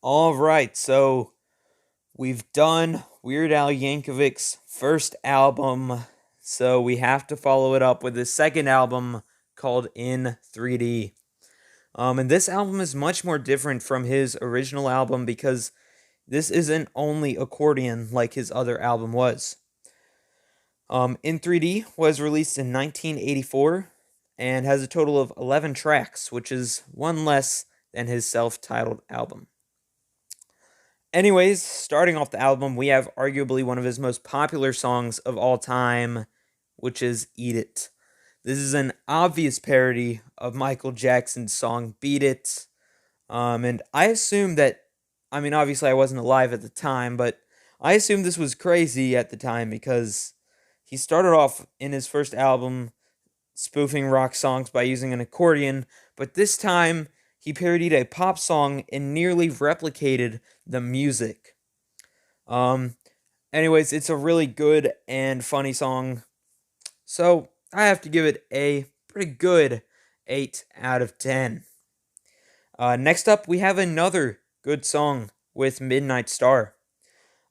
All right, so we've done Weird Al Yankovic's first album, so we have to follow it up with his second album called In 3D. And this album is much more different from his original album because this isn't only accordion like his other album was. In 3D was released in 1984 and has a total of 11 tracks, which is one less than his self titled album. Anyways, starting off the album, we have arguably one of his most popular songs of all time, which is Eat It. This is an obvious parody of Michael Jackson's song Beat It. And I assume that, obviously I wasn't alive at the time, but I assume this was crazy at the time because he started off in his first album spoofing rock songs by using an accordion, but this time he parodied a pop song and nearly replicated the music. Um, Anyways, it's a really good and funny song, so I have to give it a pretty good 8 out of 10. Next up, we have another good song with Midnight Star.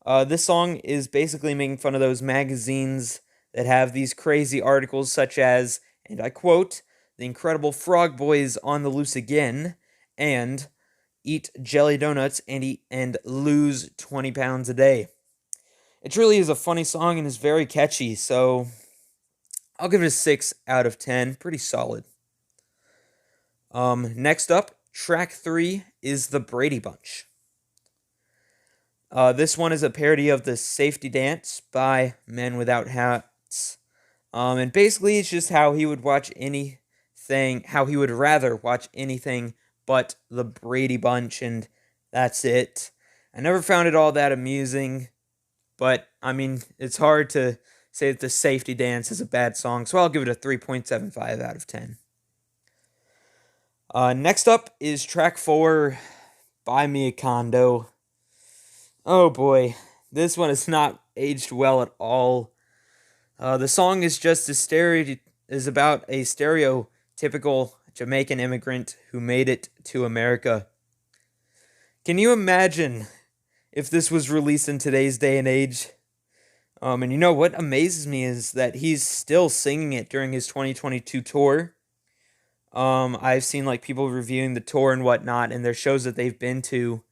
This song is basically making fun of those magazines that have these crazy articles such as, and I quote, "The Incredible Frog Boys on the Loose Again," and "Eat jelly donuts and lose 20 pounds a day." It truly is a funny song and is very catchy, so I'll give it a 6 out of 10. Pretty solid. Next up, track 3 is the Brady Bunch. This one is a parody of the Safety Dance by Men Without Hats. And basically, it's just how he would how he would rather watch anything but the Brady Bunch, and that's it. I never found it all that amusing, but it's hard to say that the Safety Dance is a bad song, so I'll give it a 3.75 out of 10. Next up is track 4 by Me A Condo. Oh boy, this one is not aged well at all. The song is just is about a stereotypical Jamaican immigrant who made it to America. Can you imagine if this was released in today's day and age? And you know what amazes me is that he's still singing it during his 2022 tour. I've seen like people reviewing the tour and whatnot, and their shows that they've been to,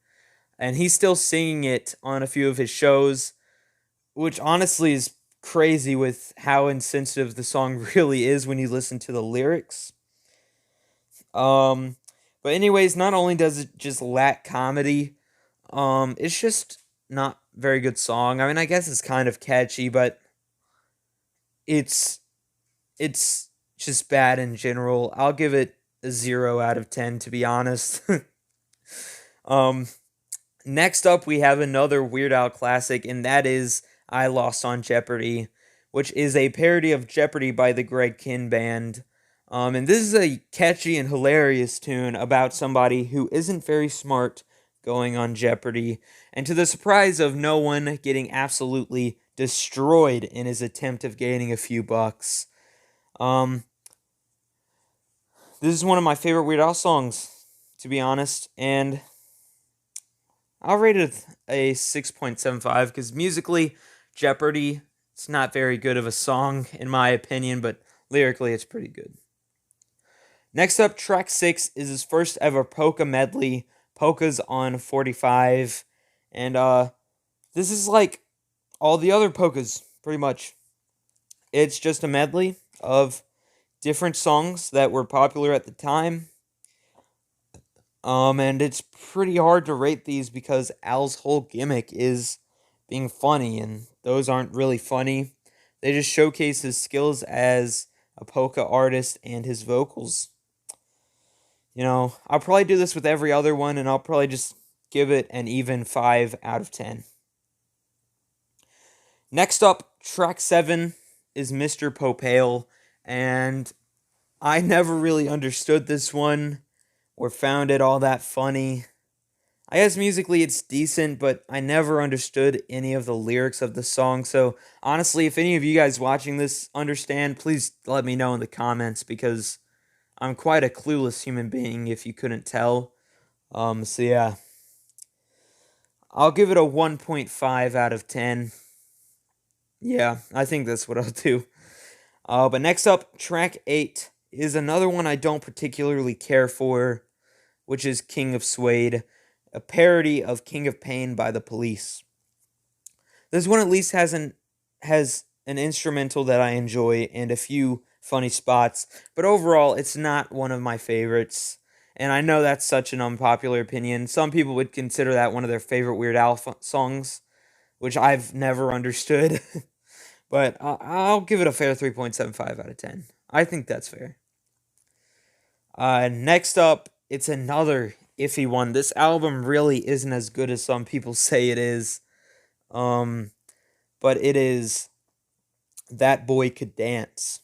and he's still singing it on a few of his shows, which honestly is crazy with how insensitive the song really is when you listen to the lyrics. But anyways, not only does it just lack comedy, it's just not very good song. I guess it's kind of catchy, but it's it's just bad in general. I'll give it a 0 out of 10 to be honest. um Next up, we have another Weird Al classic, and that is I Lost on Jeopardy, which is a parody of Jeopardy by the Greg Kihn Band. And this is a catchy and hilarious tune about somebody who isn't very smart going on Jeopardy, and to the surprise of no one, getting absolutely destroyed in his attempt of gaining a few bucks. Um, this is one of my favorite Weird Al songs, to be honest, and I'll rate it a 6.75 because musically, Jeopardy, it's not very good of a song in my opinion, but lyrically it's pretty good. Next up, track 6 is his first ever polka medley, Polkas On 45, and this is like all the other polkas, pretty much. It's just a medley of different songs that were popular at the time. And it's pretty hard to rate these because Al's whole gimmick is being funny, and those aren't really funny. They just showcase his skills as a polka artist and his vocals. I'll probably do this with every other one, and I'll probably just give it an even 5 out of 10. Next up, track 7 is Mr. Popeil, and I never really understood this one or found it all that funny. I guess musically it's decent, but I never understood any of the lyrics of the song. So honestly, if any of you guys watching this understand, please let me know in the comments because I'm quite a clueless human being if you couldn't tell. So yeah. I'll give it a 1.5 out of 10. Yeah, I think that's what I'll do. But next up, track 8 is another one I don't particularly care for, which is King of Suede, a parody of King of Pain by the Police. This one at least has an instrumental that I enjoy and a few funny spots, but overall it's not one of my favorites. And I know that's such an unpopular opinion. Some people would consider that one of their favorite Weird Al songs, which I've never understood. But I'll give it a fair 3.75 out of 10. I think that's fair. Next up, it's another iffy one. This album really isn't as good as some people say it is. But it is That Boy Could Dance.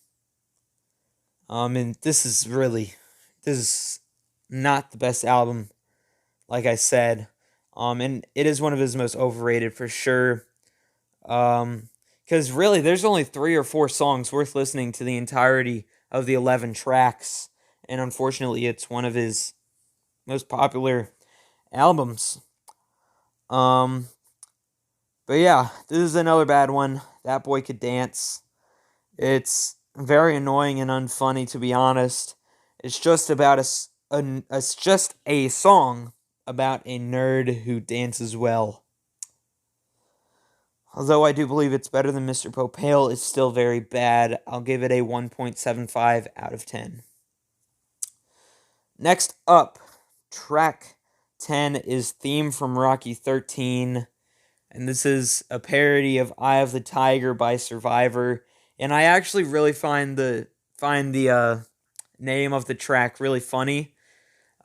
And this is not the best album, like I said. And it is one of his most overrated for sure. Because really, there's only 3 or 4 songs worth listening to the entirety of the 11 tracks. And unfortunately, it's one of his most popular albums. But yeah, this is another bad one. That Boy Could Dance. It's very annoying and unfunny, to be honest. It's just about it's just a song about a nerd who dances well. Although I do believe it's better than Mr. Popeil, it's still very bad. I'll give it a 1.75 out of 10. Next up, track 10 is Theme from Rocky XIII. And this is a parody of Eye of the Tiger by Survivor. And I actually really find the name of the track really funny.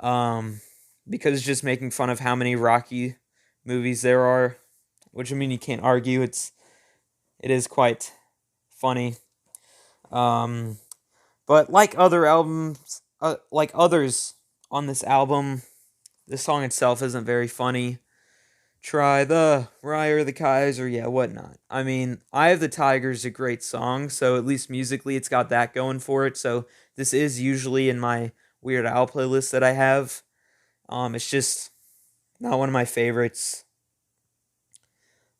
Because it's just making fun of how many Rocky movies there are. Which, I mean, you can't argue. It is quite funny. But like other albums, like others on this album, the song itself isn't very funny. Try the Rye the Kaiser, yeah, whatnot. I mean, Eye of the Tiger is a great song, so at least musically it's got that going for it. So this is usually in my Weird Al playlist that I have. It's just not one of my favorites.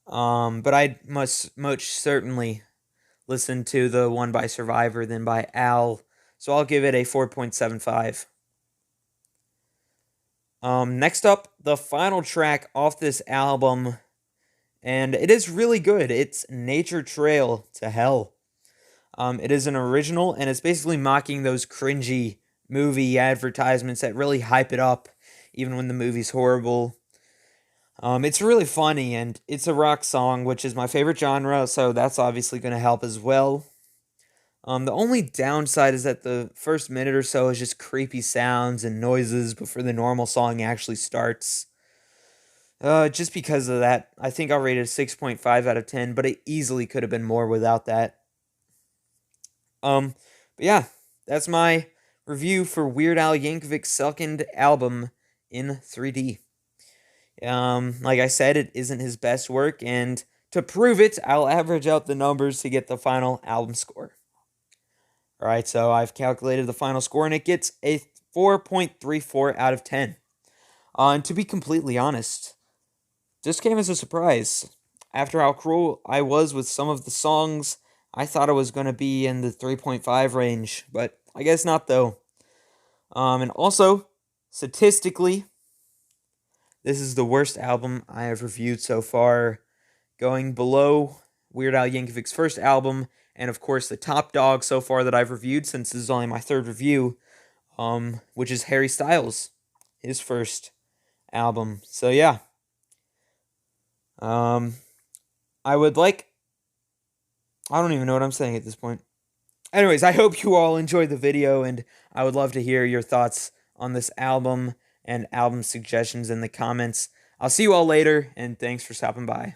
But I must much certainly listen to the one by Survivor than by Al, so I'll give it a 4.75. Next up, the final track off this album, and it is really good. It's Nature Trail to Hell. It is an original, and it's basically mocking those cringy movie advertisements that really hype it up, even when the movie's horrible. It's really funny, and it's a rock song, which is my favorite genre, so that's obviously going to help as well. The only downside is that the first minute or so is just creepy sounds and noises before the normal song actually starts. Just because of that, I think I'll rate it a 6.5 out of 10, but it easily could have been more without that. But yeah, that's my review for Weird Al Yankovic's second album in 3D. Like I said, it isn't his best work, and to prove it, I'll average out the numbers to get the final album score. Alright, so I've calculated the final score, and it gets a 4.34 out of 10. And to be completely honest, this came as a surprise. After how cruel I was with some of the songs, I thought it was going to be in the 3.5 range, but I guess not, though. And also, statistically, this is the worst album I have reviewed so far, going below Weird Al Yankovic's first album, and of course the top dog so far that I've reviewed, since this is only my third review, which is Harry Styles, his first album. So yeah, I don't even know what I'm saying at this point. Anyways, I hope you all enjoyed the video, and I would love to hear your thoughts on this album and album suggestions in the comments. I'll see you all later, and thanks for stopping by.